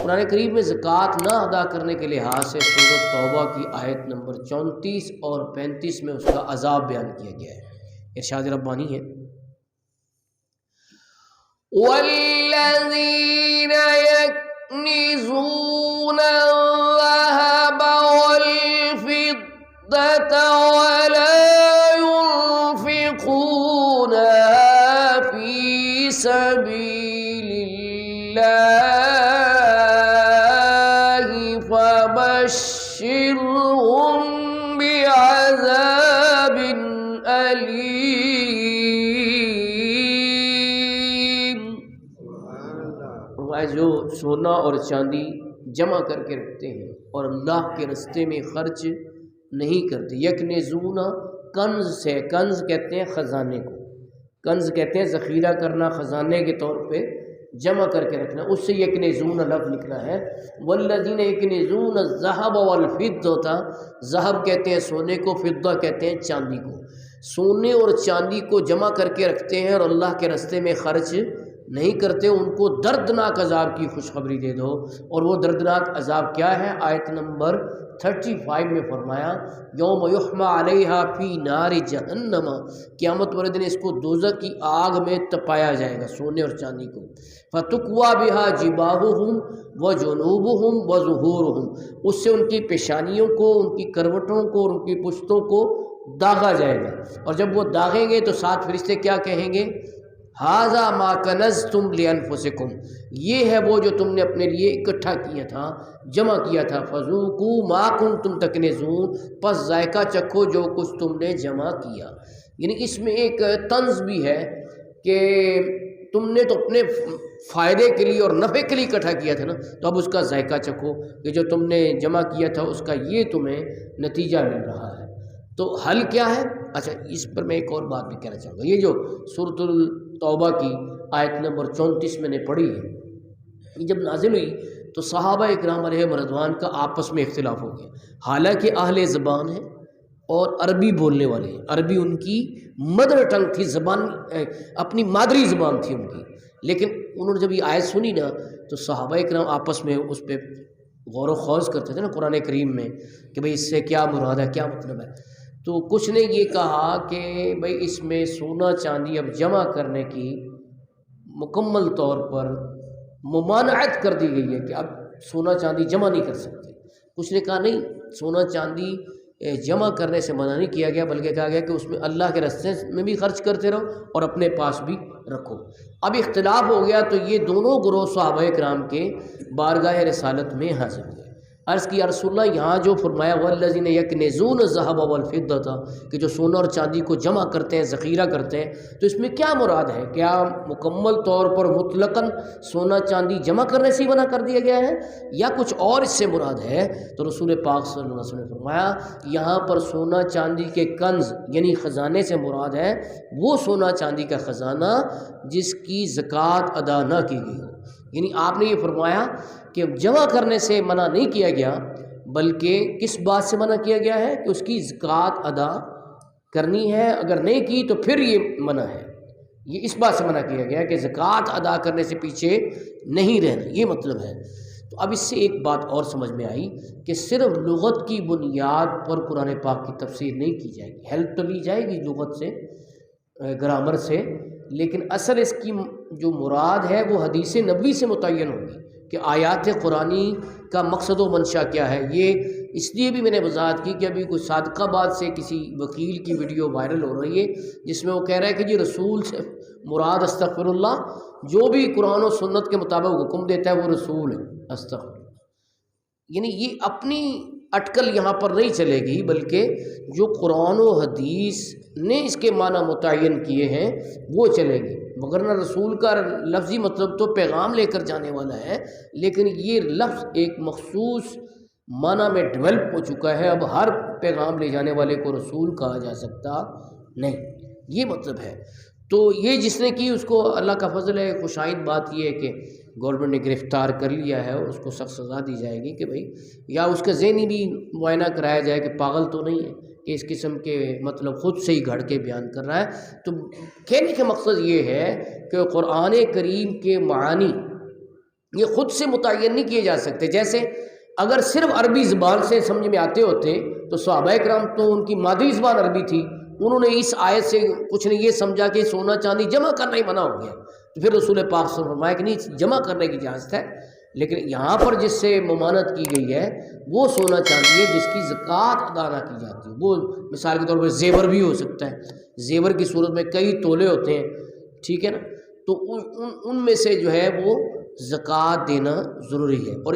قرآن کریم میں زکوٰۃ نہ ادا کرنے کے لحاظ سے سورۃ توبہ کی آیت نمبر 34 اور 35 میں اس کا عذاب بیان کیا گیا ہے۔ ارشاد ربانی ہے والذین یکنزون الذهب والفضة ولا ينفقونها في سبيل الله فبشرهم بعذاب أليم۔ جو سونا اور چاندی جمع کر کے رکھتے ہیں اور اللہ کے راستے میں خرچ نہیں کرتے، یکنزون کنز سے، کنز کہتے ہیں خزانے کو، کنز کہتے ہیں ذخیرہ کرنا، خزانے کے طور پہ جمع کر کے رکھنا، اس سے یکنزون لفظ نکلا ہے۔ والذین یکنزون الذهب والفضة، ذہب کہتے ہیں سونے کو، فضہ کہتے ہیں چاندی کو، سونے اور چاندی کو جمع کر کے رکھتے ہیں اور اللہ کے راستے میں خرچ نہیں کرتے، ان کو دردناک عذاب کی خوشخبری دے دو۔ اور وہ دردناک عذاب کیا ہے؟ آیت نمبر 35 میں فرمایا یوم یحمى علیہا فی نار جہنم، قیامت والے دن اس کو دوزخ کی آگ میں تپایا جائے گا، سونے اور چاندی کو۔ فتکوی بہا جباہہم وجنوبہم وظہورہم، اس سے ان کی پیشانیوں کو، ان کی کروٹوں کو اور ان کی پشتوں کو داغا جائے گا، اور جب وہ داغیں گے تو ساتھ فرشتے کیا کہیں گے؟ ھذا ما کنزتم لانفسکم، یہ ہے وہ جو تم نے اپنے لیے اکٹھا کیا تھا، جمع کیا تھا، فذوقوا ما کنتم تکنزون، پس ذائقہ چکھو جو کچھ تم نے جمع کیا۔ یعنی اس میں ایک طنز بھی ہے کہ تم نے تو اپنے فائدے کے لیے اور نفع کے لیے اکٹھا کیا تھا نا، تو اب اس کا ذائقہ چکھو کہ جو تم نے جمع کیا تھا اس کا یہ تمہیں نتیجہ مل رہا ہے۔ تو حل کیا ہے؟ اچھا، اس پر میں ایک اور بات بھی کہنا چاہوں گا۔ یہ جو سورۃ التوبہ کی آیت نمبر 34 میں نے پڑھی ہے، یہ جب نازل ہوئی تو صحابہ اکرام علیہم رضوان کا آپس میں اختلاف ہو گیا، حالانکہ اہل زبان ہیں اور عربی بولنے والے ہیں، عربی ان کی مدر ٹنگ تھی، زبان اپنی مادری زبان تھی ان کی، لیکن انہوں نے جب یہ آیت سنی نا تو صحابہ اکرام آپس میں اس پہ غور و خوض کرتے تھے نا قرآن کریم میں کہ بھئی اس سے کیا مراد ہے، کیا مطلب ہے۔ تو کچھ نے یہ کہا کہ بھئی اس میں سونا چاندی اب جمع کرنے کی مکمل طور پر ممانعت کر دی گئی ہے کہ اب سونا چاندی جمع نہیں کر سکتے۔ کچھ نے کہا نہیں، سونا چاندی جمع کرنے سے منع نہیں کیا گیا، بلکہ کہا گیا کہ اس میں اللہ کے راستے میں بھی خرچ کرتے رہو اور اپنے پاس بھی رکھو۔ اب اختلاف ہو گیا تو یہ دونوں گروہ صحابہ کرام کے بارگاہ رسالت میں حاضر ہوئے۔ عرض کی یا رسول اللہ، یہاں جو فرمایا والذین یکنزون الذهب والفضة، کہ جو سونا اور چاندی کو جمع کرتے ہیں، ذخیرہ کرتے ہیں، تو اس میں کیا مراد ہے؟ کیا مکمل طور پر مطلقاً سونا چاندی جمع کرنے سے منع کر دیا گیا ہے یا کچھ اور اس سے مراد ہے؟ تو رسول پاک صلی اللہ علیہ وسلم نے فرمایا یہاں پر سونا چاندی کے کنز یعنی خزانے سے مراد ہے وہ سونا چاندی کا خزانہ جس کی زکوٰۃ ادا نہ کی گئی ہو۔ یعنی آپ نے یہ فرمایا کہ جمع کرنے سے منع نہیں کیا گیا، بلکہ کس بات سے منع کیا گیا ہے کہ اس کی زکوٰۃ ادا کرنی ہے، اگر نہیں کی تو پھر یہ منع ہے۔ یہ اس بات سے منع کیا گیا کہ زکوٰۃ ادا کرنے سے پیچھے نہیں رہنا، یہ مطلب ہے۔ تو اب اس سے ایک بات اور سمجھ میں آئی کہ صرف لغت کی بنیاد پر قرآن پاک کی تفسیر نہیں کی جائے گی، ہیلپ تو لی جائے گی لغت سے، گرامر سے، لیکن اصل اس کی جو مراد ہے وہ حدیث نبوی سے متعین ہوگی کہ آیات قرآنی کا مقصد و منشا کیا ہے۔ یہ اس لیے بھی میں نے وضاحت کی کہ ابھی کچھ صادقہ بعد سے کسی وکیل کی ویڈیو وائرل ہو رہی ہے جس میں وہ کہہ رہا ہے کہ جی رسول سے مراد استغفر اللہ، جو بھی قرآن و سنت کے مطابق حکم دیتا ہے وہ رسول ہے، استغفر اللہ۔ یعنی یہ اپنی اٹکل یہاں پر نہیں چلے گی، بلکہ جو قرآن و حدیث نے اس کے معنی متعین کیے ہیں وہ چلے گی، وگرنہ رسول کا لفظی مطلب تو پیغام لے کر جانے والا ہے، لیکن یہ لفظ ایک مخصوص معنی میں ڈیولپ ہو چکا ہے، اب ہر پیغام لے جانے والے کو رسول کہا جا سکتا نہیں، یہ مطلب ہے۔ تو یہ جس نے کی اس کو اللہ کا فضل ہے، خوشائند بات یہ ہے کہ گورنمنٹ نے گرفتار کر لیا ہے اور اس کو سخت سزا دی جائے گی کہ بھئی یا اس کا ذہنی بھی معائنہ کرایا جائے کہ پاگل تو نہیں ہے کہ اس قسم کے مطلب خود سے ہی گھڑ کے بیان کر رہا ہے۔ تو کہنے کا مقصد یہ ہے کہ قرآن کریم کے معانی یہ خود سے متعین نہیں کیے جا سکتے. جیسے اگر صرف عربی زبان سے سمجھ میں آتے ہوتے تو صحابہ کرام تو ان کی مادری زبان عربی تھی، انہوں نے اس آیت سے کچھ نے یہ سمجھا کہ سونا چاندی جمع کرنا ہی منع ہو گیا، تو پھر رسول پاک صلی اللہ علیہ وسلم فرمایا کہ نہیں، جمع کرنے کی اجازت ہے. لیکن یہاں پر جس سے ممانعت کی گئی ہے وہ سونا چاندی ہے جس کی زکوٰۃ ادا نہ کی جاتی ہے. وہ مثال کے طور پر زیور بھی ہو سکتا ہے، زیور کی صورت میں کئی تولے ہوتے ہیں، ٹھیک ہے نا، تو ان میں سے جو ہے وہ زکوٰۃ دینا ضروری ہے. اور